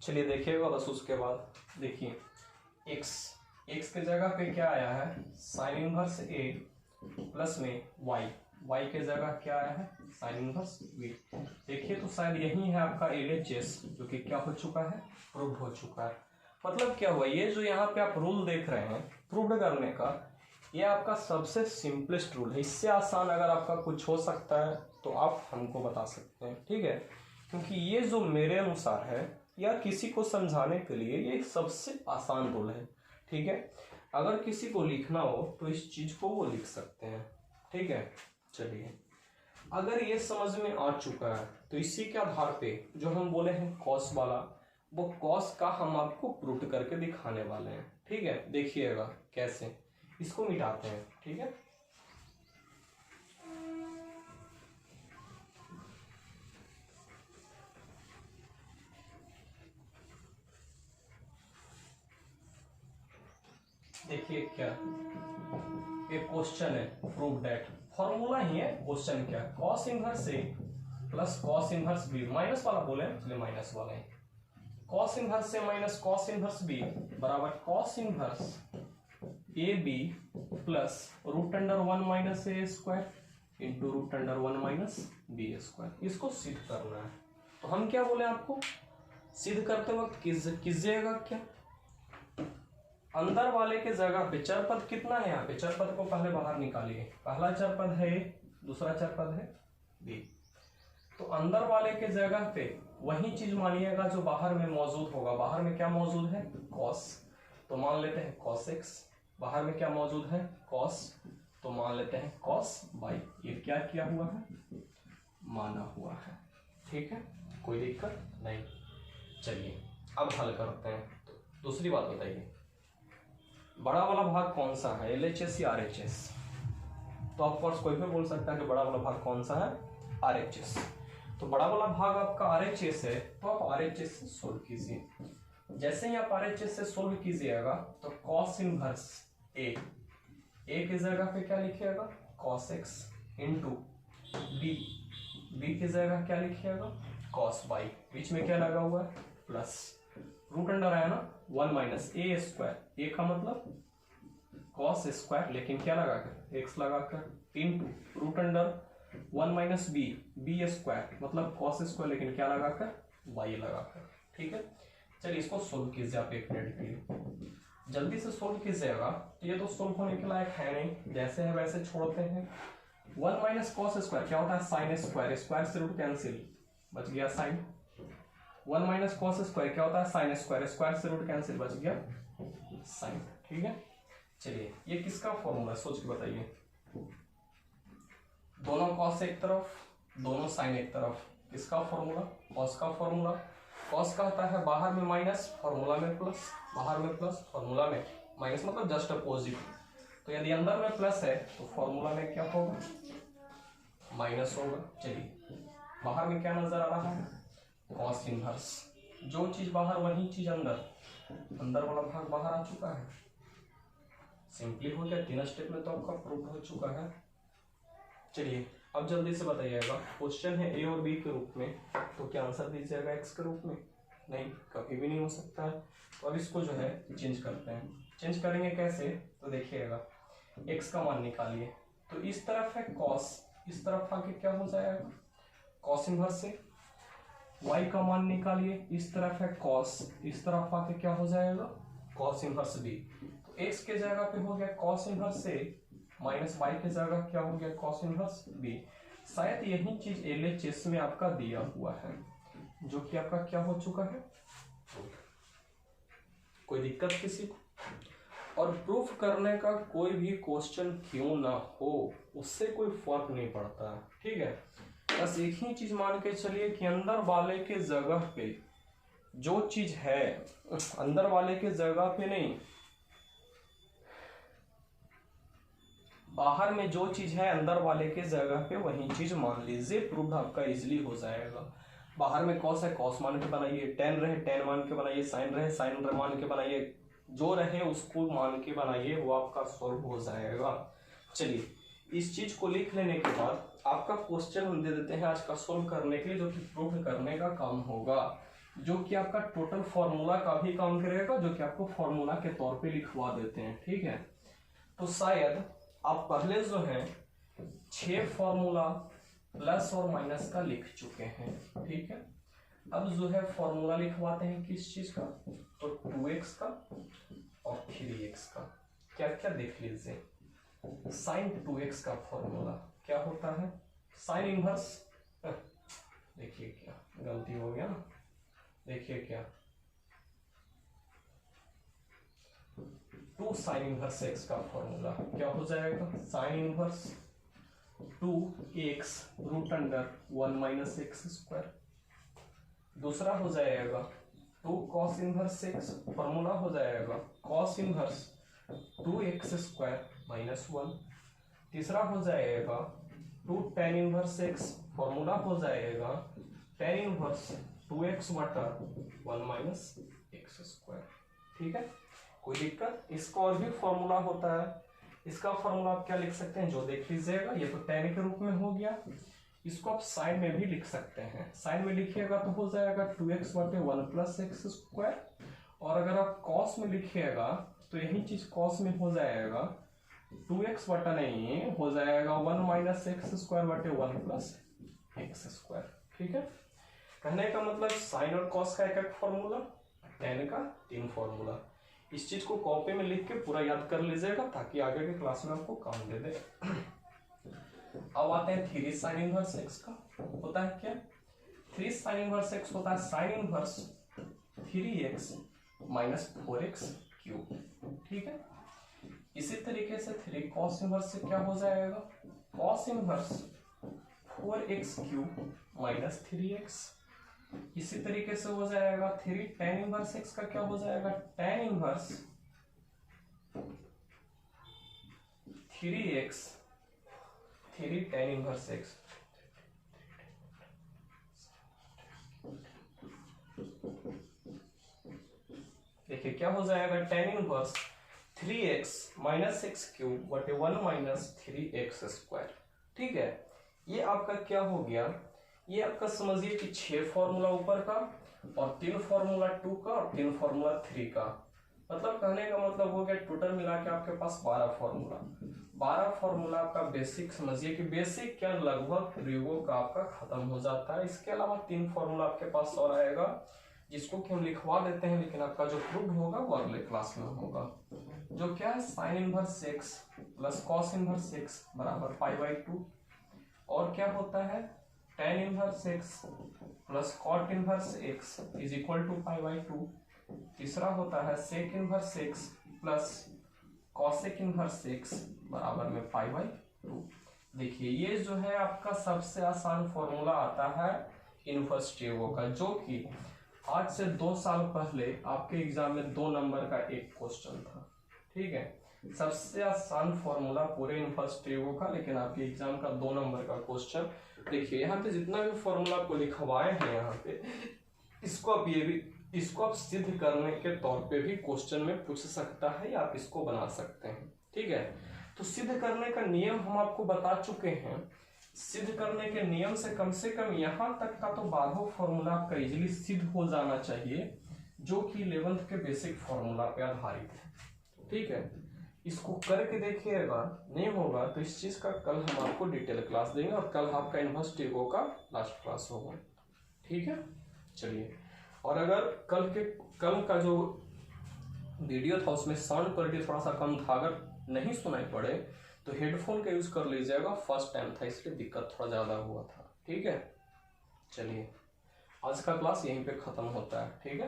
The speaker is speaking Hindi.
चलिए देखिएगा बस। उसके बाद देखिए x के जगह पे क्या आया है, साइन इनवर्स a प्लस में y के जगह क्या आया है, साइन इनवर्स b। देखिए तो शायद यही है आपका LHS, जो कि क्या हो चुका है, प्रूव हो चुका है। मतलब क्या हुआ, ये जो यहाँ पे आप रूल देख रहे हैं प्रूव करने का, ये आपका सबसे सिंपलेस्ट रूल है। इससे आसान अगर आपका कुछ हो सकता है तो आप हमको बता सकते हैं, ठीक है। क्योंकि ये जो मेरे अनुसार है या किसी को समझाने के लिए ये सबसे आसान रूल है, ठीक है। अगर किसी को लिखना हो तो इस चीज को वो लिख सकते हैं, ठीक है। चलिए अगर ये समझ में आ चुका है तो इसी के आधार पे जो हम बोले हैं कॉस वाला, वो कॉस का हम आपको प्रूफ करके दिखाने वाले हैं, ठीक है। देखिएगा कैसे, इसको मिटाते हैं, ठीक है। देखिए क्या एक क्वेश्चन है, प्रूव दैट, फॉर्मूला ही है, क्वेश्चन क्या, cos inverse A plus cos inverse B, minus वाला बोले इसलिए माइनस वाला है, cos inverse A minus cos inverse B बराबर cos inverse A B plus root under 1 minus A square into root under 1 minus B square. इसको सिद्ध करना है। तो हम क्या बोले आपको, सिद्ध करते वक्त कीजिएगा क्या, अंदर वाले के जगह पे चरपद कितना है, यहाँ पे चरपद को पहले बाहर निकालिए। पहला चरपद है ए, दूसरा चरपद है बी। तो अंदर वाले के जगह पे वही चीज मानिएगा जो बाहर में मौजूद होगा। बाहर में क्या मौजूद है, कॉस, तो मान लेते हैं कॉस एक्स। बाहर में क्या मौजूद है, कॉस, तो मान लेते हैं कॉस बाई। ये क्या किया हुआ है, माना हुआ है, ठीक है, कोई दिक्कत नहीं। चलिए अब हल करते हैं। तो दूसरी बात बताइए, बड़ा वाला भाग कौन सा है, LHS या RHS? तो ऑफकोर्स कोई भी बोल सकता है कि बड़ा वाला भाग कौन सा है, RHS। तो बड़ा वाला भाग आपका RHS है, तो आप RHS से सोल्व कीजिए। जैसे ही आप RHS से सोल्व कीजिएगा तो कॉस इनवर्स ए की जगह पे क्या लिखिएगा, कॉस एक्स इंटू बी की जगह क्या लिखिएगा, कॉस बाई। बीच में क्या लगा हुआ है, प्लस, रूट अंडर आया ना 1 माइनस ए स्क्वायर, ए का मतलब कॉस स्क्वायर, लेकिन क्या लगाकर, एक्स लगाकर, into root under 1 minus B square मतलब कॉस स्क्वायर, लेकिन क्या लगाकर, वाई लगाकर, ठीक है। चलिए इसको सोल्व कीजिए आप एक मिनट के लिए, जल्दी से सोल्व कीजिएगा। तो ये तो सोल्व होने के लायक है नहीं, जैसे है वैसे छोड़ते हैं। 1 माइनस कॉस स्क्वायर क्या होता है, साइन स्क्वायर, स्क्वायर से रूट कैंसिल, बच गया साइन। 1 माइनस कॉस स्क्वायर क्या होता है, साइन स्क्वायर, स्क्वायर से रूट कैंसिल, बच गया साइन, ठीक है। चलिए ये किसका फॉर्मूला, सोच के बताइए। दोनों कॉस एक तरफ, दोनों साइन एक तरफ, किसका फॉर्मूला, कॉस का फॉर्मूला। कॉस का होता है बाहर में माइनस, फॉर्मूला में प्लस, बाहर में प्लस, फॉर्मूला में माइनस, मतलब जस्ट अपोजिट। तो यदि अंदर में प्लस है तो फॉर्मूला में क्या होगा, माइनस होगा। चलिए बाहर में क्या नजर आ रहा है, कॉस इनवर्स, जो चीज बाहर वही चीज अंदर, अंदर वाला भाग बाहर आ चुका है। सिंपली हो गया, 3 स्टेप में तो आपका प्रूफ हो चुका है। चलिए अब जल्दी से बताइएगा, क्वेश्चन है ए और बी के रूप में, तो क्या आंसर दीजिएगा एक्स के रूप में, नहीं कभी भी नहीं हो सकता है। तो अब इसको जो है चेंज करते हैं। चेंज करेंगे कैसे, तो देखिएगा एक्स का मान निकालिए। तो इस तरफ है कॉस, इस तरफ आके क्या हो जाएगा, कॉस इनवर्स से। वाई का मान निकालिए, इस तरफ है कॉस, इस तरफ आके क्या हो जाएगा, कॉस इनवर्स बी। तो एक्स के जगह पे हो गया कॉस इनवर्स से, माइनस वाई की जगह क्या हो गया, कॉस इनवर्स बी। शायद यही चीज LHS में आपका दिया हुआ है, जो कि आपका क्या हो चुका है, कोई दिक्कत किसी को। और प्रूफ करने का कोई भी क्वेश्चन क्यों ना हो, उससे कोई फर्क नहीं पड़ता, ठीक है। बस एक ही चीज मान के चलिए कि अंदर वाले के जगह पे जो चीज है, अंदर वाले के जगह पे नहीं, बाहर में जो चीज है अंदर वाले के जगह पे वही चीज मान लीजिए, प्रूफ आपका इजीली हो जाएगा। बाहर में कॉस है, कॉस मान के बनाइए, टेन रहे टेन मान के बनाइए, साइन रहे साइन मान के बनाइए, जो रहे उसको मान के बनाइए, वो आपका सॉल्व हो जाएगा। चलिए इस चीज को लिख लेने के बाद आपका क्वेश्चन हम दे देते हैं आज का सोल्व करने के लिए, जो कि प्रूफ करने का काम होगा। जो कि आपका टोटल फॉर्मूला का भी काम करेगा, जो कि आपको फॉर्मूला के तौर पे लिखवा देते हैं। ठीक है, तो शायद आप पहले जो है 6 फॉर्मूला प्लस और माइनस का लिख चुके हैं। ठीक है, अब जो है फॉर्मूला लिखवाते हैं किस चीज का, तो 2x का और 3x का। क्या क्या देख लीजिए, साइन 2x का फॉर्मूला क्या होता है, साइन इनवर्स, देखिए क्या गलती हो गया ना, देखिए क्या 2 साइन इनवर्स x का फॉर्मूला क्या हो जाएगा, sine inverse 2x root under 1 minus x square. दूसरा हो जाएगा 2 कॉस इनवर्स x, फॉर्मूला हो जाएगा cos inverse 2x square minus 1। तीसरा हो जाएगा 2 टेन इनवर्स x, फॉर्मूला हो जाएगा टेन इनवर्स 2x बटा 1 माइनस एक्स स्क्वायर। ठीक है, कोई दिक्कत, इसका और भी फॉर्मूला होता है। इसका फॉर्मूला आप क्या लिख सकते हैं, जो देख लीजिएगा, ये तो टेन के रूप में हो गया, इसको आप साइन में भी लिख सकते हैं। साइन में लिखिएगा तो हो जाएगा 2x बटे 1 प्लस एक्स स्क्वायर, और अगर आप कॉस में लिखिएगा तो यही चीज कॉस में हो जाएगा 2x बटा नहीं हो जाएगा 1 माइनस एक्स स्क्वायर बटे 1 प्लस एक्स स्क्वायर। ठीक है, कहने का मतलब साइन और कॉस का एक एक फॉर्मूला, टेन का 3 फॉर्मूला। इस चीज को कॉपी में लिख के पूरा याद कर लीजिएगा ताकि आगे के क्लास में आपको काम दे दे। अब आते हैं 3 साइन इनवर्स एक्स का, होता है क्या, 3 साइन इनवर्स एक्स होता है sine inverse 3x minus 4x cube. ठीक है, इसी तरीके से 3 कॉस इनवर्स से क्या हो जाएगा, cos inverse 4x cube minus 3x। इसी तरीके से हो जाएगा 3 टेन इनवर्स x का क्या हो जाएगा, tan inverse 3x, 3 tan inverse x। देखिए क्या हो जाएगा, tan inverse 3x minus x cube बटे 1 माइनस 3x स्क्वायर। ठीक है, ये आपका क्या हो गया, ये आपका समझिए कि 6 फॉर्मूला ऊपर का और 3 फॉर्मूला 2 का और 3 फॉर्मूला 3 का, मतलब कहने का मतलब हो गया टोटल मिला के आपके पास 12 फॉर्मूला। 12 फॉर्मूला आपका बेसिक समझिए कि बेसिक क्या लगभग प्रयोगों का आपका खत्म हो जाता है। इसके अलावा 3 फॉर्मूला आपके पास और आएगा जिसको कि हम लिखवा देते हैं, लेकिन आपका जो प्रूफ होगा वो अगले क्लास में होगा। जो क्या है, sine inverse x plus cos inverse x बराबर π/2, और क्या होता है tan inverse x plus cot inverse x is equal to π/2। तीसरा होता है sec inverse x plus cosec inverse x बराबर में π/2। देखिए ये जो है आपका सबसे आसान फॉर्मूला आता है इनवर्स टेबो का, जो कि आज से 2 साल पहले आपके एग्जाम में 2 नंबर का एक क्वेश्चन था। ठीक है, सबसे आसान फॉर्मूला पूरे इनवर्स टेबो का, लेकिन आपके एग्जाम का 2 नंबर का क्वेश्चन। देखिए यहाँ पे जितना भी फॉर्मूला आपको लिखवाए हैं यहाँ पे, इसको आप ये भी, इसको आप सिद्ध करने के तौर पे भी क्वेश्चन में पूछ सकता है या आप इसको बना सकते हैं। ठीक है, तो सिद्ध करने का नियम हम आपको बता चुके हैं। सिद्ध करने के नियम से कम यहाँ तक का तो 12 फॉर्मूला आपका इजीली सिद्ध हो जाना चाहिए, जो कि 11th के बेसिक फॉर्मूला पे आधारित है। ठीक है, इसको करके देखिएगा, नहीं होगा तो इस चीज का कल हम आपको डिटेल क्लास देंगे, और कल आपका इनवर्स टेबो का लास्ट क्लास होगा। ठीक है, चलिए, और अगर कल का जो वीडियो था उसमें साउंड क्वालिटी थोड़ा सा कम था, अगर नहीं सुनाई पड़े तो हेडफोन का यूज कर लीजिएगा, फर्स्ट टाइम था इसलिए दिक्कत थोड़ा ज्यादा हुआ था। ठीक है, चलिए आज का क्लास यहीं पे खत्म होता है। ठीक है।